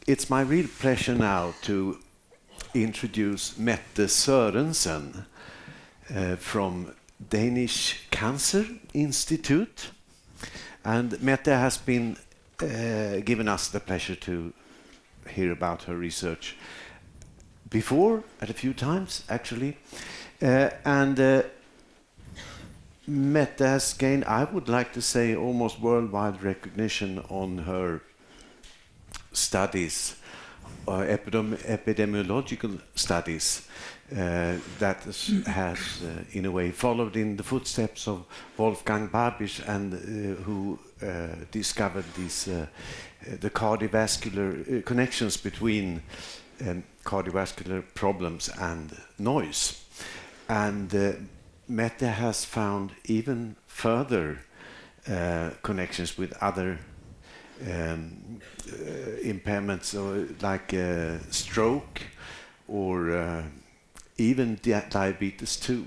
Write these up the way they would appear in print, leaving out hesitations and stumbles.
It's my real pleasure now to introduce Mette Sörensen from Danish Cancer Institute. And Mette has been given us the pleasure to hear about her research before, at a few times actually. Mette has gained, I would like to say, almost worldwide recognition on her studies, epidemiological studies, that has in a way followed in the footsteps of Wolfgang Babisch, and who discovered these the cardiovascular connections between cardiovascular problems and noise. And Mette has found even further connections with other impairments, like stroke or even diabetes too.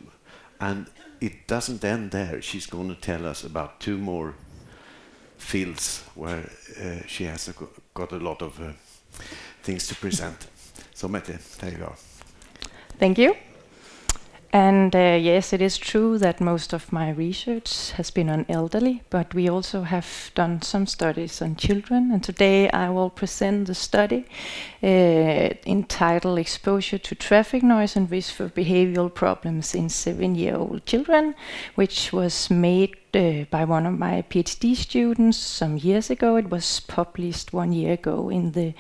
And it doesn't end there. She's going to tell us about two more fields where she has got a lot of things to present. So Mette, there you go. Thank you. And yes, it is true that most of my research has been on elderly, but we also have done some studies on children. And today I will present the study entitled Exposure to Traffic Noise and Risk for Behavioral Problems in 7-year-old Children, which was made by one of my PhD students some years ago. It was published 1 year ago in the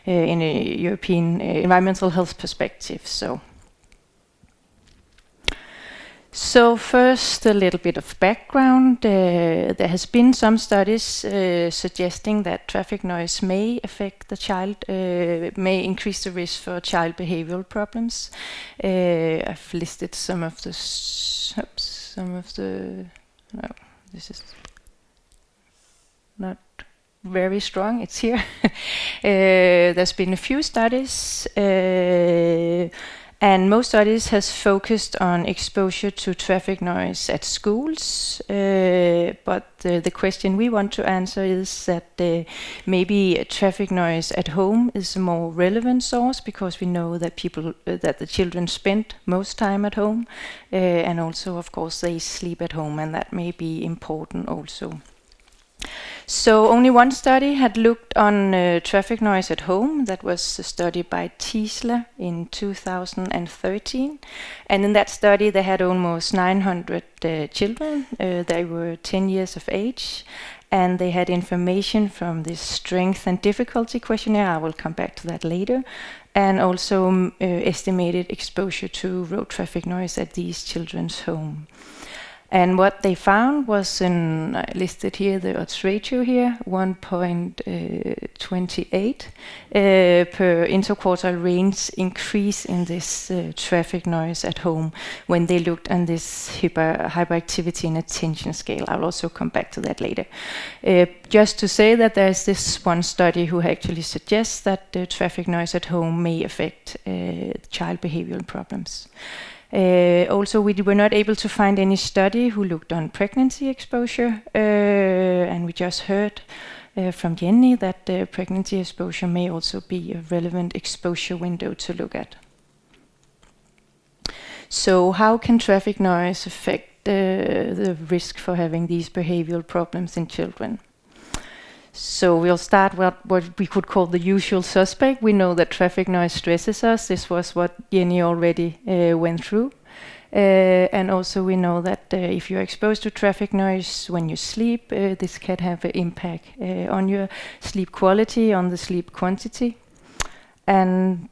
in a European Environmental Health Perspective. So first, a little bit of background. There has been some studies suggesting that traffic noise may affect the child, may increase the risk for child behavioral problems. I've listed some of the. No, this is not very strong. It's here. There's been a few studies. And most studies has focused on exposure to traffic noise at schools, but the question we want to answer is that maybe traffic noise at home is a more relevant source, because we know that that the children spend most time at home, and also of course they sleep at home, and that may be important also. So only one study had looked on traffic noise at home. That was a study by Tiesler in 2013. And in that study they had almost 900 children. They were 10 years of age. And they had information from this strength and difficulty questionnaire. I will come back to that later. And also estimated exposure to road traffic noise at these children's home. And what they found was, listed here, the odds ratio here, 1.28 per interquartile range increase in this traffic noise at home when they looked on this hyperactivity and attention scale. I'll also come back to that later. Just to say that there's this one study who actually suggests that the traffic noise at home may affect child behavioral problems. Also, we were not able to find any study who looked on pregnancy exposure, and we just heard from Jenny that pregnancy exposure may also be a relevant exposure window to look at. So how can traffic noise affect the risk for having these behavioral problems in children? So we'll start with what we could call the usual suspect. We know that traffic noise stresses us. This was what Jenny already went through. And also we know that if you're exposed to traffic noise when you sleep, this can have an impact on your sleep quality, on the sleep quantity. And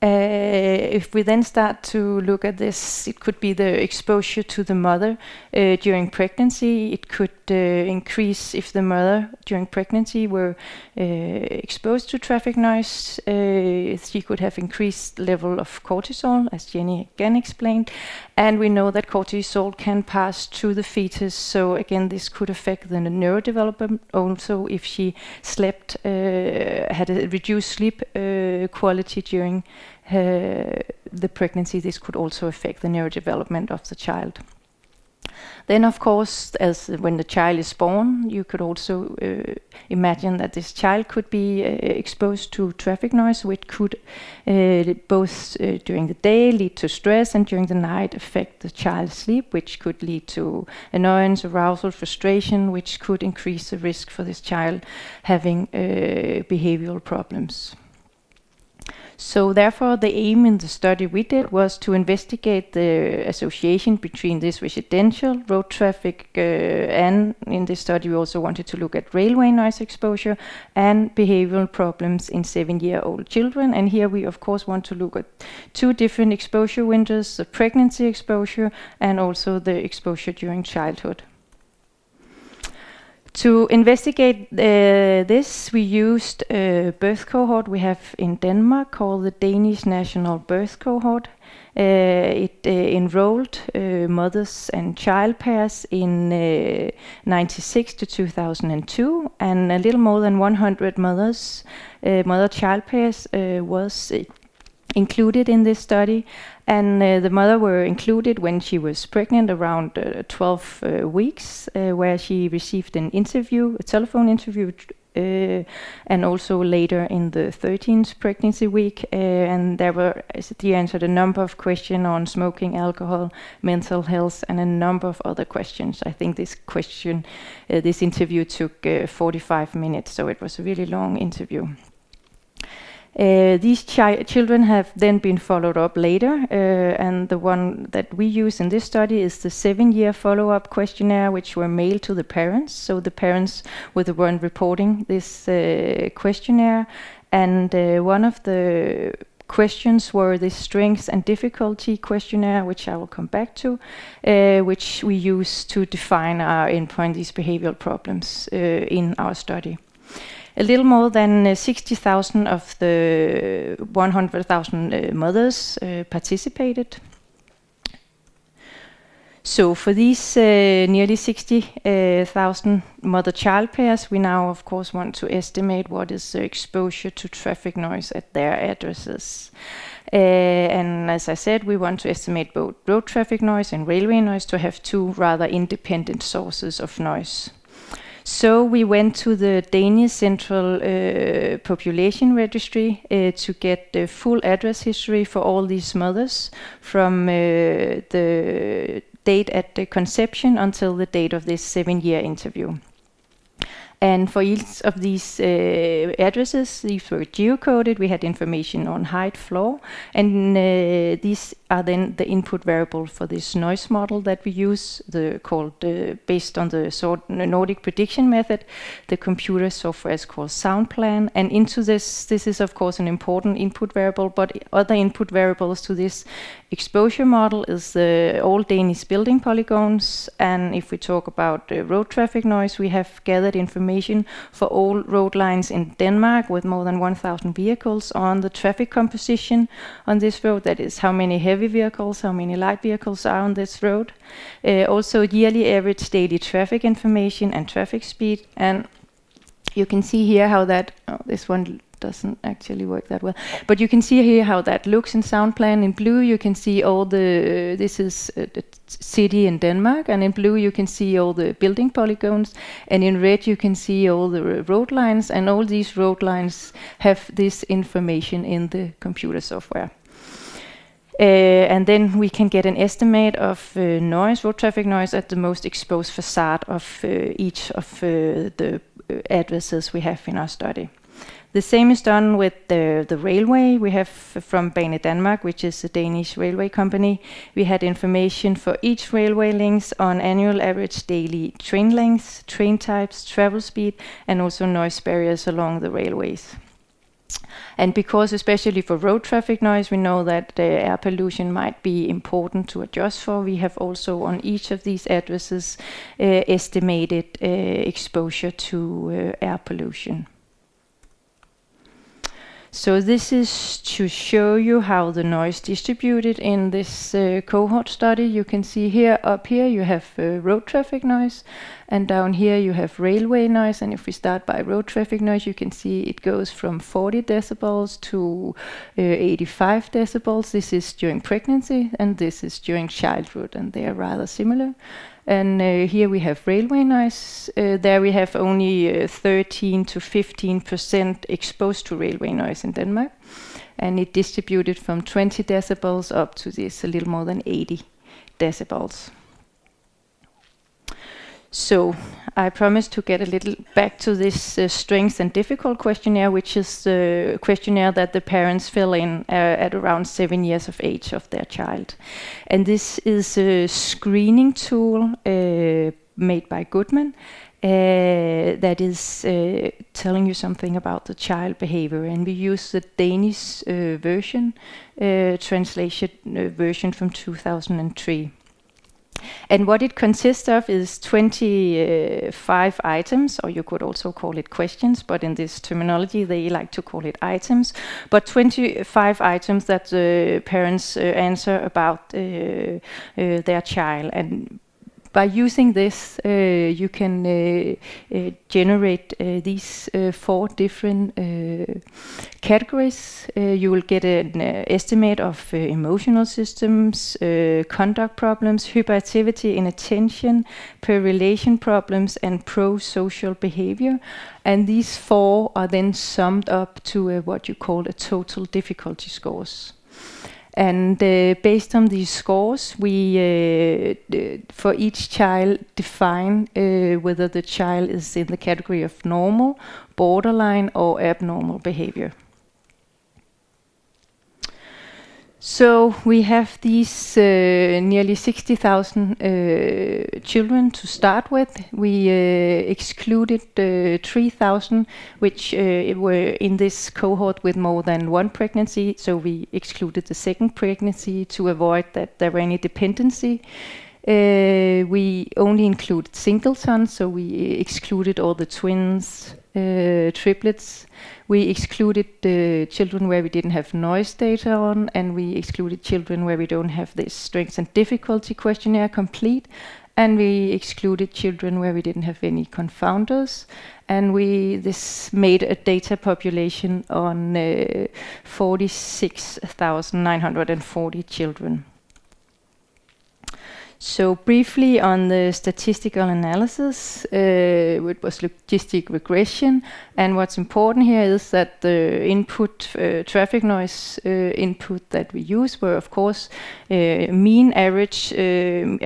if we then start to look at this, it could be the exposure to the mother during pregnancy. It could increase if the mother during pregnancy were exposed to traffic noise. She could have increased level of cortisol, as Jenny again explained. And we know that cortisol can pass through the fetus. So again, this could affect the neurodevelopment also if she slept, had a reduced sleep quality during the pregnancy. This could also affect the neurodevelopment of the child. Then, of course, as when the child is born, you could also imagine that this child could be exposed to traffic noise, which could both during the day lead to stress and during the night affect the child's sleep, which could lead to annoyance, arousal, frustration, which could increase the risk for this child having behavioral problems. So therefore, the aim in the study we did was to investigate the association between this residential road traffic and in this study we also wanted to look at railway noise exposure and behavioral problems in 7-year-old children. And here we of course want to look at 2 different exposure windows, the pregnancy exposure and also the exposure during childhood. To investigate this, we used a birth cohort we have in Denmark called the Danish National Birth Cohort. It enrolled mothers and child pairs in 96 to 2002, and a little more than 100 mother-child pairs was included in this study, and the mother were included when she was pregnant around 12 weeks, where she received an interview, a telephone interview, and also later in the 13th pregnancy week, and there were, she answered a number of questions on smoking, alcohol, mental health, and a number of other questions. I think this interview took 45 minutes, so it was a really long interview. These children have then been followed up later, and the one that we use in this study is the 7-year follow-up questionnaire, which were mailed to the parents. So the parents were the one reporting this questionnaire, and one of the questions were the strengths and difficulty questionnaire, which I will come back to, which we use to define our endpoint, these behavioral problems in our study. A little more than 60,000 of the 100,000 mothers participated. So for these nearly 60,000 mother-child pairs, we now of course want to estimate what is the exposure to traffic noise at their addresses. And as I said, we want to estimate both road traffic noise and railway noise to have 2 rather independent sources of noise. So we went to the Danish Central Population Registry to get the full address history for all these mothers from the date at the conception until the date of this 7-year interview. And for each of these addresses, these were geocoded. We had information on height, floor, and these are then the input variable for this noise model that we use, based on the Nordic prediction method. The computer software is called SoundPlan, and into this is of course an important input variable, but other input variables to this exposure model is the old Danish building polygons, and if we talk about road traffic noise, we have gathered information for all road lines in Denmark with more than 1,000 vehicles on the traffic composition on this road. That is how many heavy vehicles, how many light vehicles are on this road. Also yearly average daily traffic information and traffic speed. And you can see here how that, this one doesn't actually work that well, but you can see here how that looks in SoundPlan. In blue you can see all this is the city in Denmark, and in blue you can see all the building polygons, and in red you can see all the road lines, and all these road lines have this information in the computer software. And then we can get an estimate of noise, road traffic noise, at the most exposed facade of each of the addresses we have in our study. The same is done with the railway. We have from Bane Danmark, which is a Danish railway company. We had information for each railway links on annual average daily train lengths, train types, travel speed, and also noise barriers along the railways. And because especially for road traffic noise, we know that air pollution might be important to adjust for, we have also on each of these addresses estimated exposure to air pollution. So this is to show you how the noise distributed in this cohort study. You can see here, up here you have road traffic noise, and down here you have railway noise. And if we start by road traffic noise, you can see it goes from 40 decibels to 85 decibels. This is during pregnancy, and this is during childhood, and they are rather similar. And here we have railway noise. There we have only 13 to 15% exposed to railway noise in Denmark. And it distributed from 20 decibels up to this, a little more than 80 decibels. So I promised to get a little back to this strengths and difficult questionnaire, which is the questionnaire that the parents fill in at around 7 years of age of their child. And this is a screening tool made by Goodman that is telling you something about the child behavior. And we use the Danish version, translation version from 2003. And what it consists of is 25 items, or you could also call it questions, but in this terminology they like to call it items. But 25 items that the parents answer about their child. And by using this, you can generate these 4 different categories. You will get an estimate of emotional systems, conduct problems, hyperactivity, inattention, per-relation problems, and pro-social behavior. And these 4 are then summed up to what you call a total difficulty scores. And based on these scores, we, for each child, define whether the child is in the category of normal, borderline, or abnormal behavior. So we have these nearly 60,000 children to start with. We excluded 3,000, which were in this cohort with more than 1 pregnancy. So we excluded the second pregnancy to avoid that there were any dependency. We only included singletons, so we excluded all the twins, triplets. We excluded the children where we didn't have noise data on, and we excluded children where we don't have this strengths and difficulty questionnaire complete, and we excluded children where we didn't have any confounders, and this made a data population on 46,940 children. So briefly on the statistical analysis, it was logistic regression, and what's important here is that the input, traffic noise input that we use were of course mean average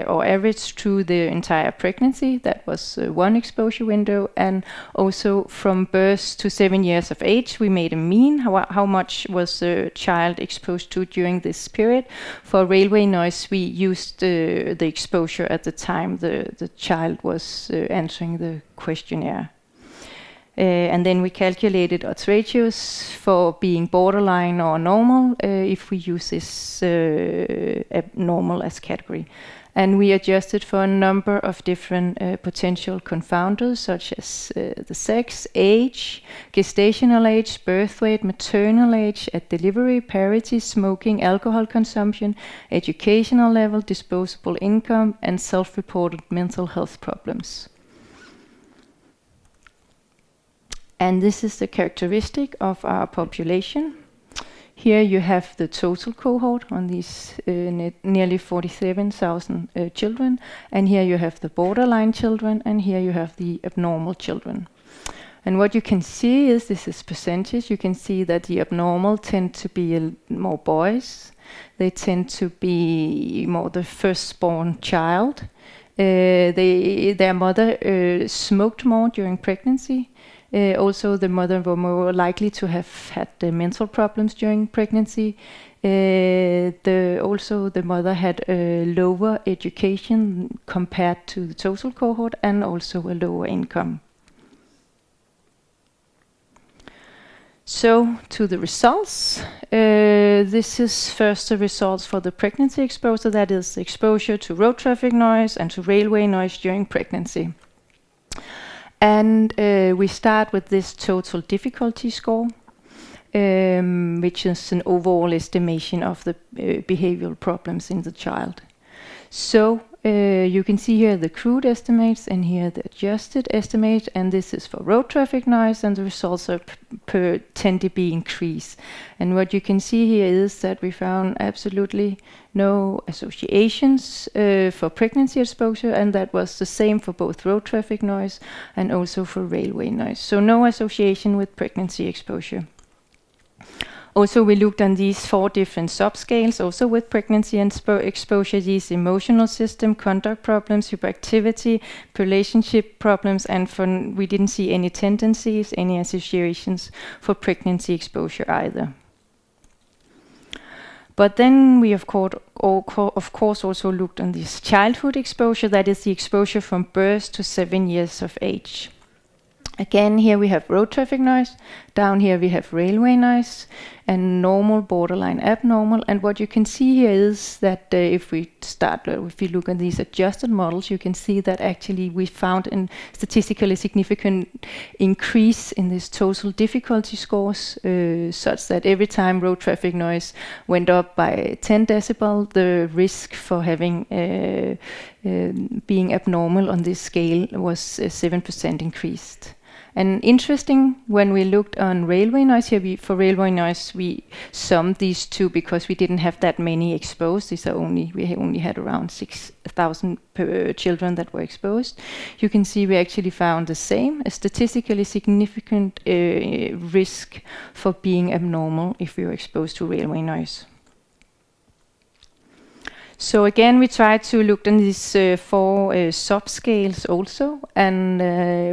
or average through the entire pregnancy. That was 1 exposure window, and also from birth to 7 years of age we made a mean, how much was the child exposed to during this period. For railway noise we used the exposure at the time the child was answering the questionnaire. And then we calculated odds ratios for being borderline or normal if we use this abnormal as category. And we adjusted for a number of different potential confounders, such as the sex, age, gestational age, birth weight, maternal age, at delivery, parity, smoking, alcohol consumption, educational level, disposable income, and self-reported mental health problems. And this is the characteristic of our population. Here you have the total cohort on these nearly 47,000 children, and here you have the borderline children, and here you have the abnormal children. And what you can see is, this is percentage, you can see that the abnormal tend to be more boys. They tend to be more the firstborn child. Their mother smoked more during pregnancy. Also, the mother were more likely to have had mental problems during pregnancy. Also, the mother had a lower education compared to the total cohort, and also a lower income. So, to the results. This is first the results for the pregnancy exposure, that is exposure to road traffic noise and to railway noise during pregnancy. And we start with this total difficulty score, which is an overall estimation of the behavioral problems in the child. So you can see here the crude estimates and here the adjusted estimate, and this is for road traffic noise, and the results are per 10 dB increase. And what you can see here is that we found absolutely no associations for pregnancy exposure, and that was the same for both road traffic noise and also for railway noise. So no association with pregnancy exposure. Also, we looked on these 4 different subscales, also with pregnancy and exposure, these emotional system, conduct problems, hyperactivity, relationship problems, and we didn't see any tendencies, any associations for pregnancy exposure either. But then we of course also looked on this childhood exposure, that is the exposure from birth to 7 years of age. Again, here we have road traffic noise, down here we have railway noise, and normal, borderline, abnormal. And what you can see here is that if we look at these adjusted models, you can see that actually we found a statistically significant increase in this total difficulty scores, such that every time road traffic noise went up by 10 decibel, the risk for having being abnormal on this scale was 7% increased. And interesting, when we looked on railway noise here, for railway noise we summed these two because we didn't have that many exposed. We only had around 6,000 children that were exposed. You can see we actually found the same, a statistically significant risk for being abnormal if we were exposed to railway noise. So again, we tried to look at these 4 subscales also, and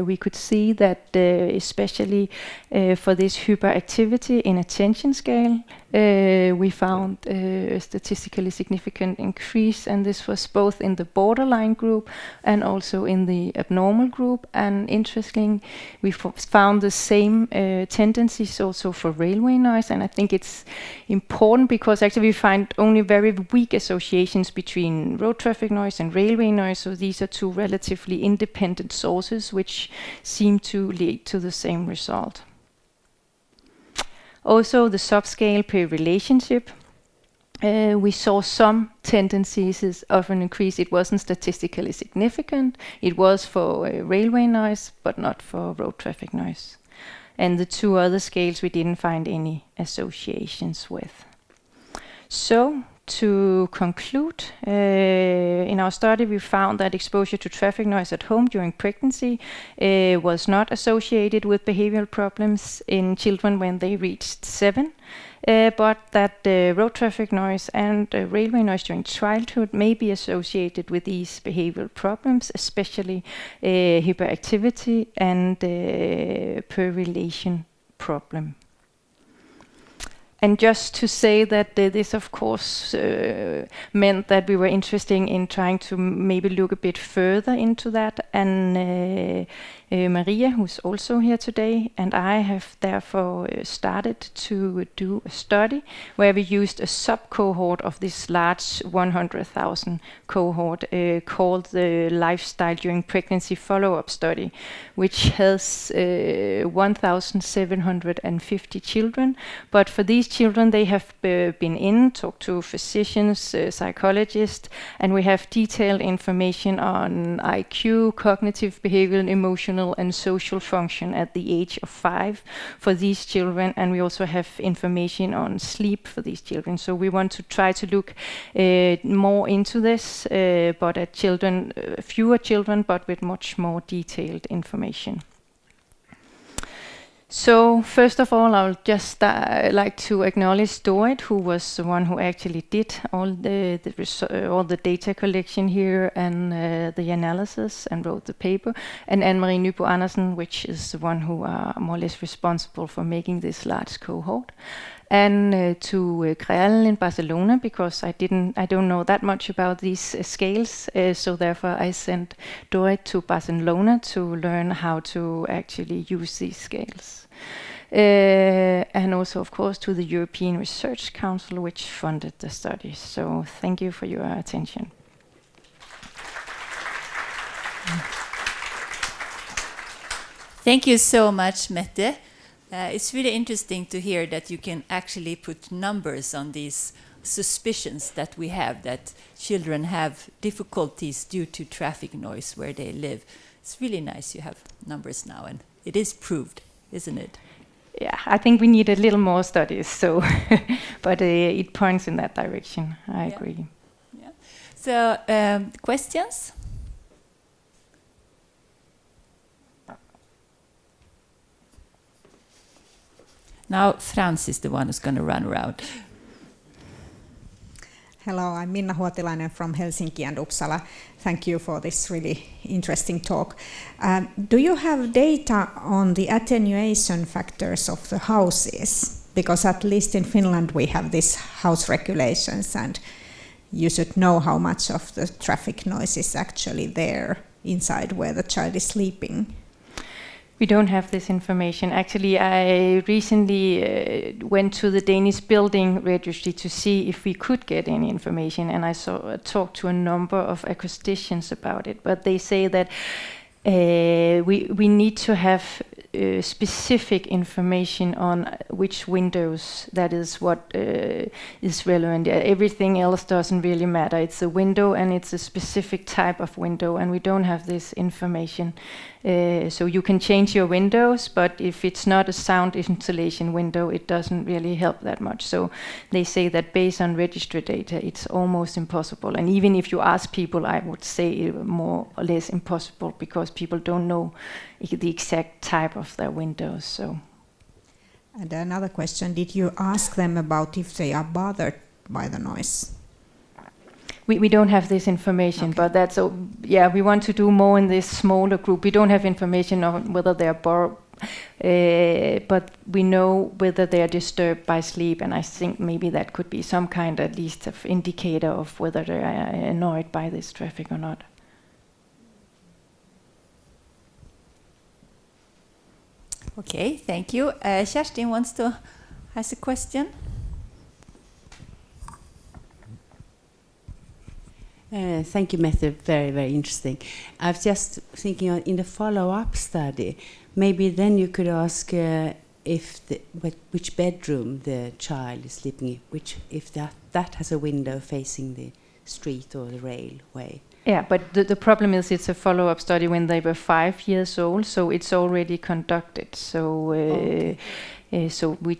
we could see that especially for this hyperactivity in attention scale, we found a statistically significant increase, and this was both in the borderline group and also in the abnormal group. And interesting, we found the same tendencies also for railway noise, and I think it's important because actually we find only very weak associations between road traffic noise and railway noise, so these are 2 relatively independent sources which seem to lead to the same result. Also, the subscale per relationship, we saw some tendencies of an increase. It wasn't statistically significant. It was for railway noise, but not for road traffic noise. And the 2 other scales we didn't find any associations with. So, to conclude, in our study we found that exposure to traffic noise at home during pregnancy was not associated with behavioral problems in children when they reached 7, but that road traffic noise and railway noise during childhood may be associated with these behavioral problems, especially hyperactivity and per relation problem. And just to say that this, of course, meant that we were interested in trying to maybe look a bit further into that. And Maria, who's also here today, and I have therefore started to do a study where we used a sub-cohort of this large 100,000 cohort called the Lifestyle During Pregnancy Follow-up Study, which has 1,750 children. But for these children, they have been talked to physicians, psychologists, and we have detailed information on IQ, cognitive, behavioral, emotional, and social function at the age of 5 for these children, and we also have information on sleep for these children. So we want to try to look more into this, but at fewer children, but with much more detailed information. So first of all, I would just like to acknowledge Dorit, who was the one who actually did all the data collection here and the analysis and wrote the paper, and Anne-Marie Nybo Andersen, which is the one who are more or less responsible for making this large cohort. And to Creal in Barcelona, because I don't know that much about these scales, so therefore I sent Dorit to Barcelona to learn how to actually use these scales. And also, of course, to the European Research Council, which funded the study. So thank you for your attention. Thank you so much, Mette. It's really interesting to hear that you can actually put numbers on these suspicions that we have that children have difficulties due to traffic noise where they live. It's really nice you have numbers now, and it is proved, isn't it? Yeah, I think we need a little more studies. So, but it points in that direction. I agree. Yeah. So, questions? Now Frans is the one who's going to run around. Hello, I'm Minna Huotilainen from Helsinki and Uppsala. Thank you for this really interesting talk. Do you have data on the attenuation factors of the houses? Because at least in Finland we have these house regulations, and you should know how much of the traffic noise is actually there inside where the child is sleeping. We don't have this information. Actually, I recently went to the Danish building registry to see if we could get any information, and I talked to a number of acousticians about it. But they say that we need to have specific information on which windows. That is what is relevant. Everything else doesn't really matter. It's a window, and it's a specific type of window, and we don't have this information. So you can change your windows, but if it's not a sound insulation window, it doesn't really help that much. So they say that based on registry data, it's almost impossible. And even if you ask people, I would say more or less impossible, because people don't know the exact type of their windows. So. And another question, did you ask them about if they are bothered by the noise? We don't have this information, but that's we want to do more in this smaller group. We don't have information on whether they are but we know whether they are disturbed by sleep, and I think maybe that could be some kind at least of indicator of whether they are annoyed by this traffic or not. Okay, thank you. Kerstin wants to ask a question. Thank you, Mette. Very, very interesting. I was just thinking in the follow-up study, maybe then you could ask which bedroom the child is sleeping in, if that has a window facing the street or the railway. Yeah, but the problem is it's a follow-up study when they were 5 years old, so it's already conducted. So so we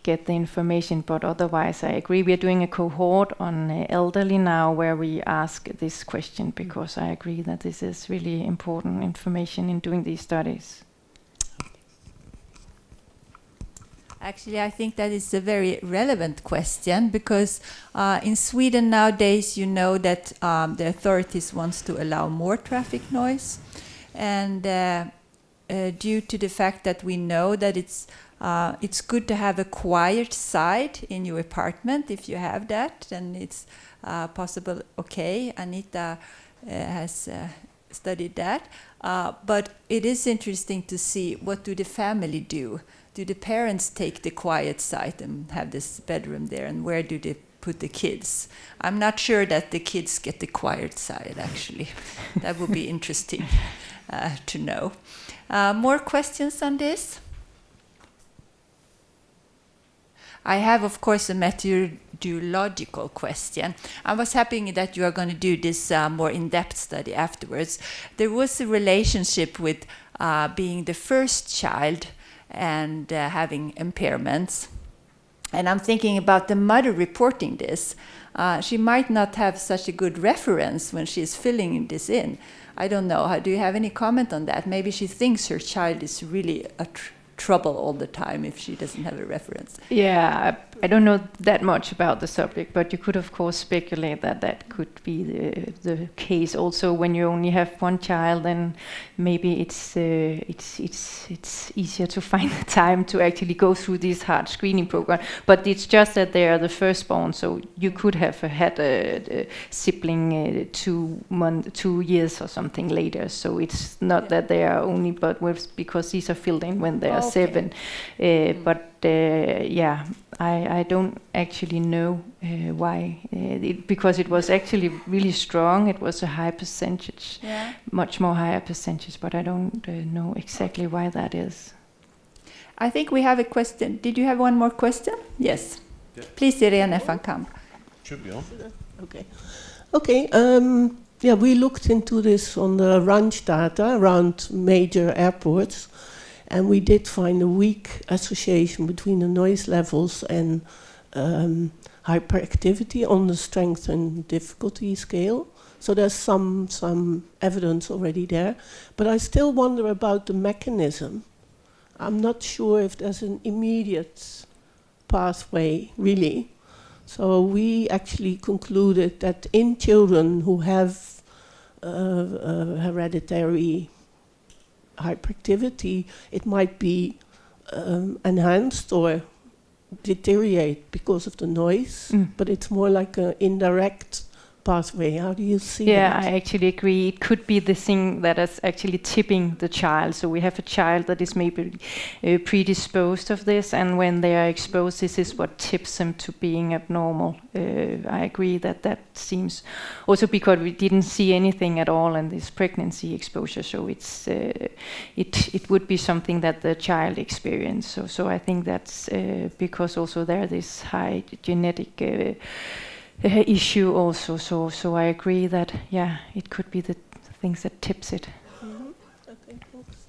get the information, but otherwise I agree. We are doing a cohort on elderly now where we ask this question, because I agree that this is really important information in doing these studies. Actually, I think that is a very relevant question, because in Sweden nowadays, you know that the authorities want to allow more traffic noise, and due to the fact that we know that it's good to have a quiet side in your apartment. If you have that, then it's possible. Okay, Anita has studied that, but it is interesting to see what do the family do. Do the parents take the quiet side and have this bedroom there, and where do they put the kids? I'm not sure that the kids get the quiet side, actually. That would be interesting to know. More questions on this? I have, of course, a meteorological question. I was happy that you are going to do this more in-depth study afterwards. There was a relationship with being the first child and having impairments. And I'm thinking about the mother reporting this. She might not have such a good reference when she's filling this in. I don't know. Do you have any comment on that? Maybe she thinks her child is really a trouble all the time if she doesn't have a reference. Yeah, I don't know that much about the subject, but you could of course speculate that that could be the case. Also, when you only have one child, then maybe it's easier to find the time to actually go through this hard screening program. But it's just that they are the firstborn, so you could have had a sibling 2 years or something later. So it's not that they are only, but because these are filled in when they are 7. But I don't actually know why. Because it was actually really strong. It was a high percentage, much more higher percentage, but I don't know exactly why that is. I think we have a question. Did you have one more question? Yes. Yeah. Please, Irene van Kamp. Should be on. Okay. Okay. Yeah, we looked into this on the range data around major airports, and we did find a weak association between the noise levels and hyperactivity on the strength and difficulty scale. So there's some evidence already there. But I still wonder about the mechanism. I'm not sure if there's an immediate pathway, really. So we actually concluded that in children who have hereditary hyperactivity, it might be enhanced or deteriorate because of the noise, but it's more like an indirect pathway. How do you see that? Yeah, I actually agree. It could be the thing that is actually tipping the child. So we have a child that is maybe predisposed of this, and when they are exposed, this is what tips them to being abnormal. I agree that seems also because we didn't see anything at all in this pregnancy exposure. So it's it would be something that the child experienced. So I think that's because also there this high genetic issue also. So I agree that it could be the things that tips it. Okay, thanks.